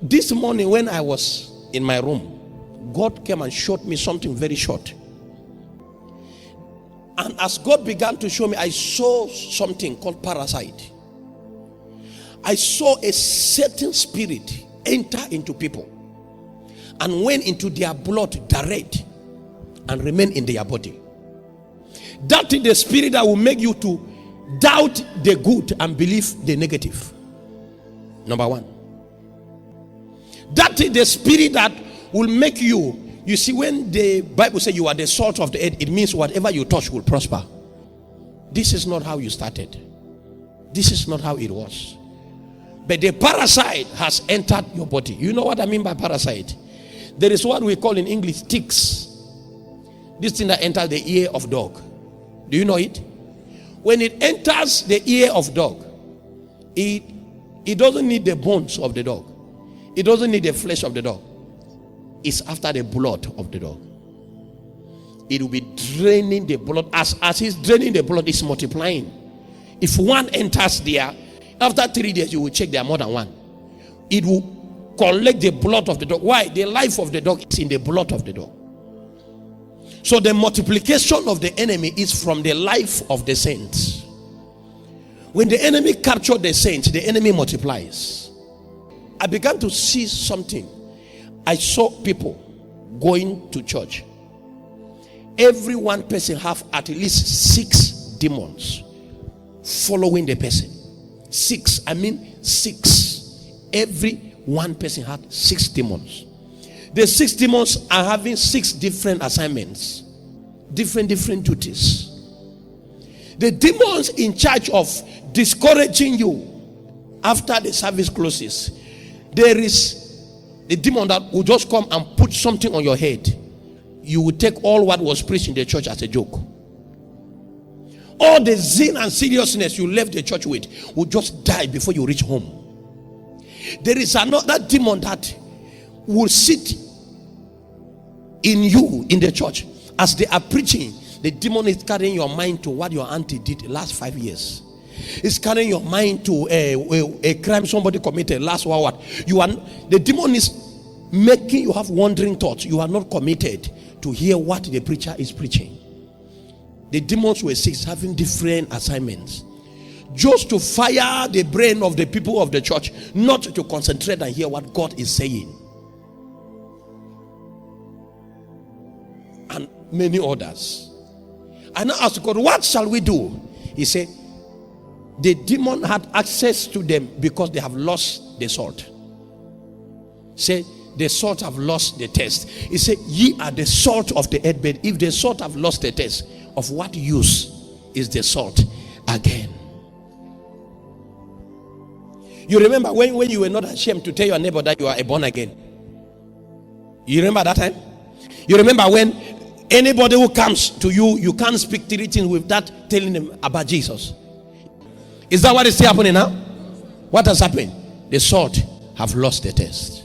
This morning when I was in my room, God came and showed me something very short. And as God began to show me, I saw something called parasite. I saw a certain spirit enter into people and went into their blood direct and remain in their body. That is the spirit that will make you to doubt the good and believe the negative. Number one. That is the spirit that will make you. You see, when the Bible says you are the salt of the earth, it means whatever you touch will prosper. This is not how you started. This is not how it was. But the parasite has entered your body. You know what I mean by parasite? There is what we call in English ticks. This thing that enters the ear of dog. Do you know it? When it enters the ear of dog, it doesn't need the bones of the dog. It doesn't need the flesh of the dog. It's after the blood of the dog. It will be draining the blood. As it's draining the blood, it's multiplying. If one enters there, after 3 days, you will check there are more than one. It will collect the blood of the dog. Why? The life of the dog is in the blood of the dog. So the multiplication of the enemy is from the life of the saints. When the enemy captures the saints, the enemy multiplies. I began to see something. I saw people going to church. Every one person have at least 6 demons following the person. 6. Every one person had 6 demons. The 6 demons are having 6 different assignments, different duties. The demons in charge of discouraging you after the service closes. There is the demon that will just come and put something on your head. You will take all what was preached in the church as a joke. All the zeal and seriousness you left the church with will just die before you reach home. There is another demon that will sit in you in the church. As they are preaching, the demon is carrying your mind to what your auntie did the last 5 years. It's carrying your mind to a crime somebody committed last hour. The demon is making you have wandering thoughts. You are not committed to hear what the preacher is preaching. The demons were 6 having different assignments, just to fire the brain of the people of the church, not to concentrate and hear what God is saying. And many others. And I asked God, what shall we do? He said, the demon had access to them because they have lost the salt. Say, the salt have lost the taste. He said, ye are the salt of the earth, but if the salt have lost the taste, of what use is the salt again? You remember when you were not ashamed to tell your neighbor that you are a born again? You remember that time? You remember when anybody who comes to you, you can't speak 3 things without telling them about Jesus? Is that what is still happening now? What has happened? The salt have lost the taste.